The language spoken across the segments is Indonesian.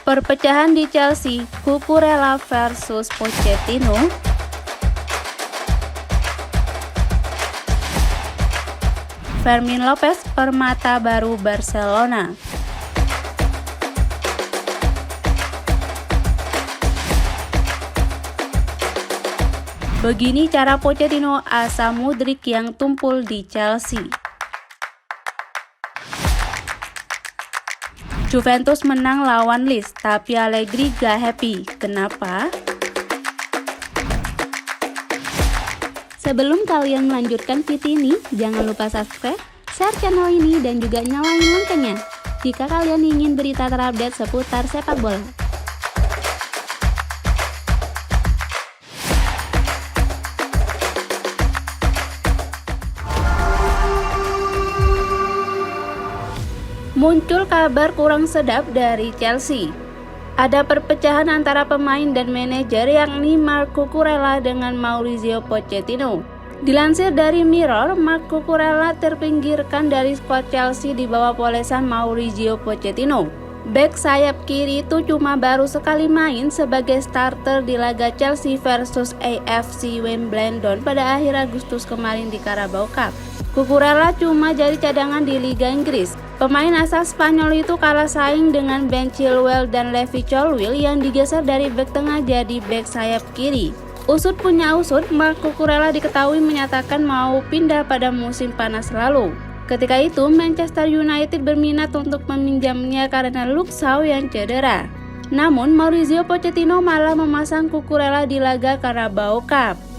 Perpecahan di Chelsea, Cucurella versus Pochettino. Fermin Lopez, permata baru Barcelona. Begini cara Pochettino asa Mudryk yang tumpul di Chelsea. Juventus menang lawan Leeds, tapi Allegri gak happy. Kenapa? Sebelum kalian melanjutkan video ini, jangan lupa subscribe, share channel ini, dan juga nyalain loncengnya jika kalian ingin berita terupdate seputar sepak bola. Muncul kabar kurang sedap dari Chelsea. Ada perpecahan antara pemain dan manajer yakni Marc Cucurella dengan Mauricio Pochettino. Dilansir dari Mirror, Marc Cucurella terpinggirkan dari skuad Chelsea di bawah polesan Mauricio Pochettino. Bek sayap kiri itu cuma baru sekali main sebagai starter di laga Chelsea versus AFC Wimbledon pada akhir Agustus kemarin di Carabao Cup. Cucurella cuma jadi cadangan di Liga Inggris. Pemain asal Spanyol itu kalah saing dengan Ben Chilwell dan Levi Colwill yang digeser dari bek tengah jadi bek sayap kiri. Usut punya usut, Marc Cucurella diketahui menyatakan mau pindah pada musim panas lalu. Ketika itu, Manchester United berminat untuk meminjamnya karena Luke Shaw yang cedera. Namun, Mauricio Pochettino malah memasang Cucurella di laga Carabao Cup.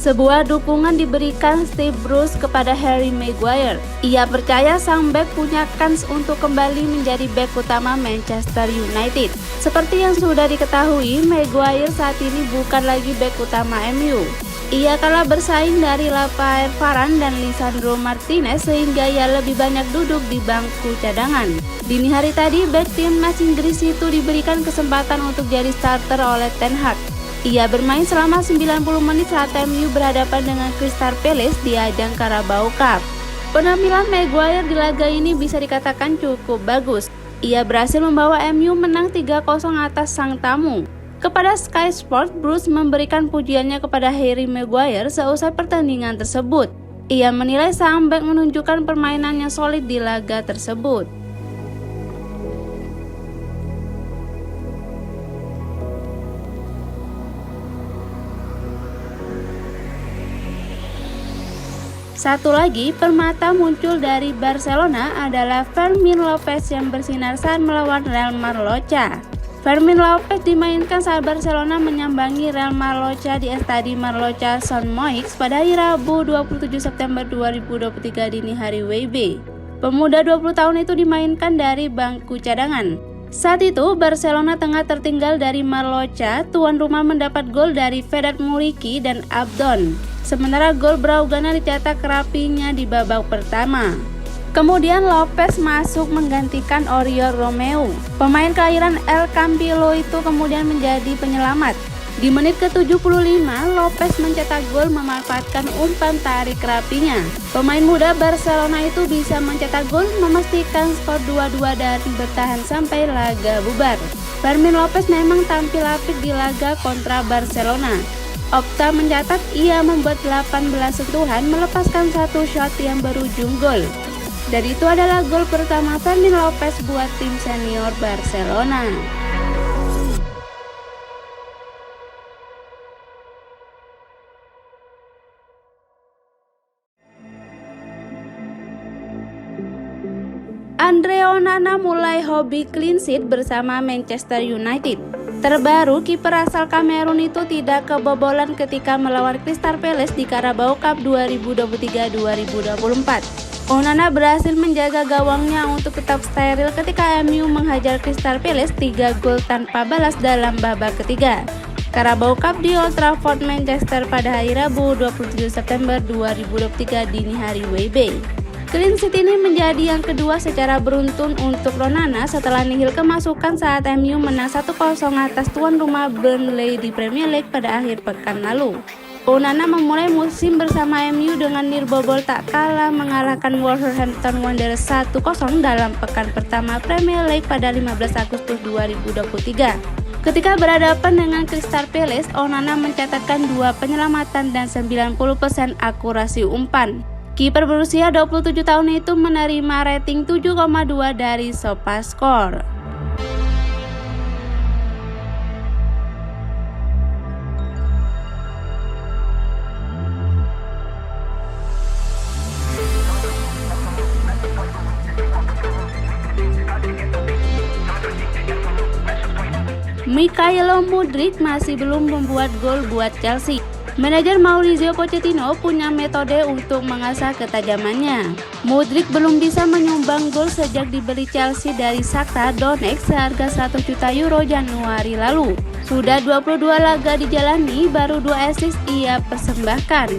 Sebuah dukungan diberikan Steve Bruce kepada Harry Maguire. Ia percaya sang bek punya kans untuk kembali menjadi bek utama Manchester United. Seperti yang sudah diketahui, Maguire saat ini bukan lagi bek utama MU. Ia kalah bersaing dari Rafael Varane dan Lisandro Martinez sehingga ia lebih banyak duduk di bangku cadangan. Dini hari tadi, bek timnas Inggris itu diberikan kesempatan untuk jadi starter oleh Ten Hag. Ia bermain selama 90 menit saat MU berhadapan dengan Crystal Palace di ajang Carabao Cup. Penampilan Maguire di laga ini bisa dikatakan cukup bagus. Ia berhasil membawa MU menang 3-0 atas sang tamu. Kepada Sky Sports, Bruce memberikan pujiannya kepada Harry Maguire seusai pertandingan tersebut. Ia menilai sang bek menunjukkan permainannya solid di laga tersebut. Satu lagi permata muncul dari Barcelona adalah Fermin Lopez yang bersinar saat melawan Real Mallorca. Fermin Lopez dimainkan saat Barcelona menyambangi Real Mallorca di Estadi Mallorca Sant Moix pada hari Rabu 27 September 2023 dini hari WIB. Pemuda 20 tahun itu dimainkan dari bangku cadangan. Saat itu Barcelona tengah tertinggal dari Mallorca, tuan rumah mendapat gol dari Vedat Muriqi dan Abdon. Sementara gol Blaugrana dicetak Rafinha di babak pertama. Kemudian Lopez masuk menggantikan Oriol Romeu. Pemain kelahiran El Campillo itu kemudian menjadi penyelamat. Di menit ke-75, Lopez mencetak gol memanfaatkan umpan tarik Rafinha. Pemain muda Barcelona itu bisa mencetak gol memastikan skor 2-2 dan bertahan sampai laga bubar. Fermin Lopez memang tampil apik di laga kontra Barcelona. Opta mencatat ia membuat 18 sentuhan melepaskan satu shot yang berujung gol. Dan itu adalah gol pertama Fermin Lopez buat tim senior Barcelona. Andre Onana mulai hobi clean sheet bersama Manchester United. Terbaru, kiper asal Kamerun itu tidak kebobolan ketika melawan Crystal Palace di Carabao Cup 2023-2024. Onana berhasil menjaga gawangnya untuk tetap steril ketika MU menghajar Crystal Palace 3 gol tanpa balas dalam babak ketiga. Carabao Cup di Old Trafford, Manchester pada hari Rabu 27 September 2023 dini hari WIB. Clean sheet ini menjadi yang kedua secara beruntun untuk Onana setelah nihil kemasukan saat MU menang 1-0 atas tuan rumah Burnley di Premier League pada akhir pekan lalu. Onana memulai musim bersama MU dengan nirbobol tak kalah mengalahkan Wolverhampton Wanderers 1-0 dalam pekan pertama Premier League pada 15 Agustus 2023. Ketika berhadapan dengan Crystal Palace, Onana mencatatkan 2 penyelamatan dan 90% akurasi umpan. Kiper berusia 27 tahun itu menerima rating 7,2 dari SofaScore. Mikhailo Mudryk masih belum membuat gol buat Chelsea. Manajer Mauricio Pochettino punya metode untuk mengasah ketajamannya. Mudryk belum bisa menyumbang gol sejak dibeli Chelsea dari Shakhtar Donetsk seharga 100 juta euro Januari lalu. Sudah 22 laga dijalani, baru 2 assist ia persembahkan.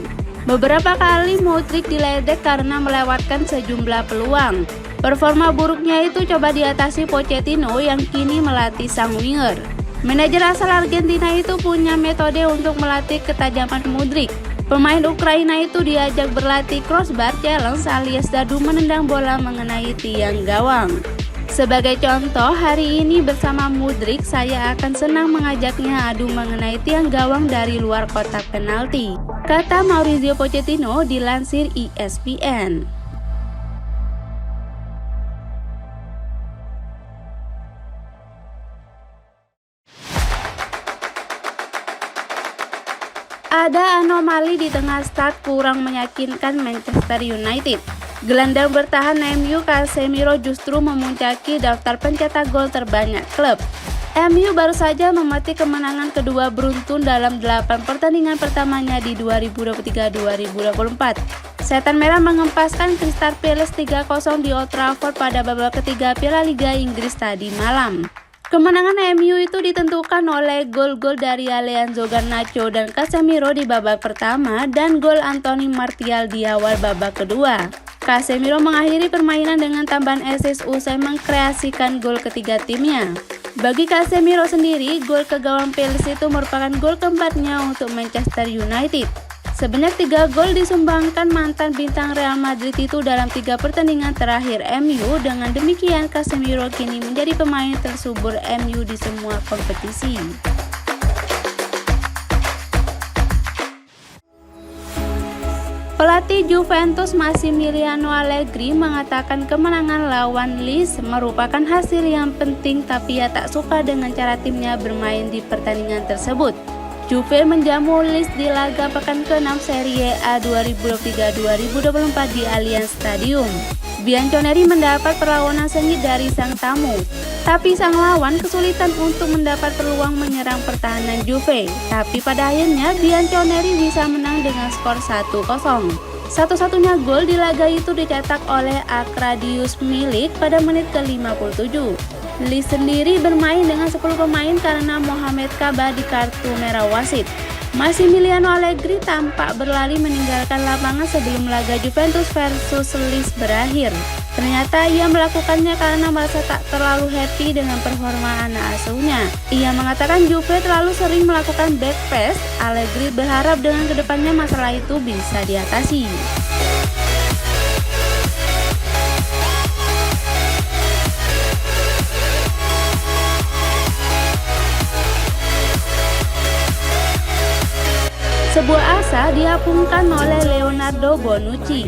Beberapa kali Mudryk diledek karena melewatkan sejumlah peluang. Performa buruknya itu coba diatasi Pochettino yang kini melatih sang winger. Manajer asal Argentina itu punya metode untuk melatih ketajaman Mudryk. Pemain Ukraina itu diajak berlatih crossbar challenge alias dadu menendang bola mengenai tiang gawang. Sebagai contoh, hari ini bersama Mudryk saya akan senang mengajaknya adu mengenai tiang gawang dari luar kotak penalti, kata Mauricio Pochettino dilansir ESPN. Ada anomali di tengah start kurang meyakinkan Manchester United. Gelandang bertahan MU Casemiro justru memuncaki daftar pencetak gol terbanyak klub. MU baru saja memetik kemenangan kedua beruntun dalam 8 pertandingan pertamanya di 2023-2024. Setan Merah mengempaskan Crystal Palace 3-0 di Old Trafford pada babak ketiga Piala Liga Inggris tadi malam. Kemenangan MU itu ditentukan oleh gol-gol dari Alejandro Garnacho dan Casemiro di babak pertama dan gol Anthony Martial di awal babak kedua. Casemiro mengakhiri permainan dengan tambahan assist usai mengkreasikan gol ketiga timnya. Bagi Casemiro sendiri, gol ke gawang Palace itu merupakan gol keempatnya untuk Manchester United. Sebanyak 3 gol disumbangkan mantan bintang Real Madrid itu dalam 3 pertandingan terakhir MU. Dengan demikian, Casemiro kini menjadi pemain tersubur MU di semua kompetisi. Pelatih Juventus Massimiliano Allegri mengatakan kemenangan lawan Leeds merupakan hasil yang penting, tapi ia tak suka dengan cara timnya bermain di pertandingan tersebut. Juve menjamu Leeds di laga pekan ke-6 Serie A 2023-2024 di Allianz Stadium. Bianconeri mendapat perlawanan sengit dari sang tamu, tapi sang lawan kesulitan untuk mendapat peluang menyerang pertahanan Juve. Tapi pada akhirnya Bianconeri bisa menang dengan skor 1-0. Satu-satunya gol di laga itu dicetak oleh Akradius Milik pada menit ke-57. Leeds sendiri bermain dengan 10 pemain karena Mohamed Kaba di kartu merah wasit. Massimiliano Allegri tampak berlari meninggalkan lapangan sebelum laga Juventus versus Leeds berakhir. Ternyata ia melakukannya karena merasa tak terlalu happy dengan performa anak asuhnya. Ia mengatakan Juve terlalu sering melakukan back pass. Allegri berharap dengan kedepannya masalah itu bisa diatasi. Sebuah asa diapungkan oleh Leonardo Bonucci.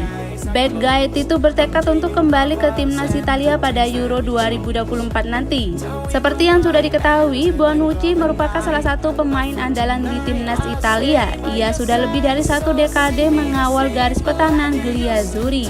Bad Guy itu bertekad untuk kembali ke timnas Italia pada Euro 2024 nanti. Seperti yang sudah diketahui, Bonucci merupakan salah satu pemain andalan di timnas Italia. Ia sudah lebih dari 1 dekade mengawal garis pertahanan Griazzurri.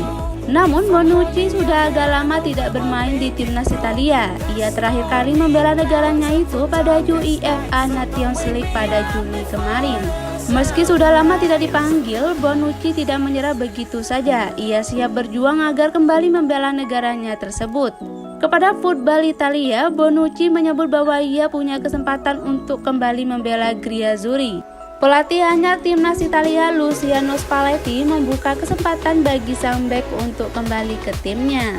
Namun Bonucci sudah agak lama tidak bermain di timnas Italia. Ia terakhir kali membela negaranya itu pada UEFA Nations League pada Juni kemarin. Meski sudah lama tidak dipanggil, Bonucci tidak menyerah begitu saja. Ia siap berjuang agar kembali membela negaranya tersebut. Kepada Football Italia, Bonucci menyebut bahwa ia punya kesempatan untuk kembali membela Griazzurri. Pelatih anyar timnas Italia Luciano Spalletti membuka kesempatan bagi sang bek untuk kembali ke timnya.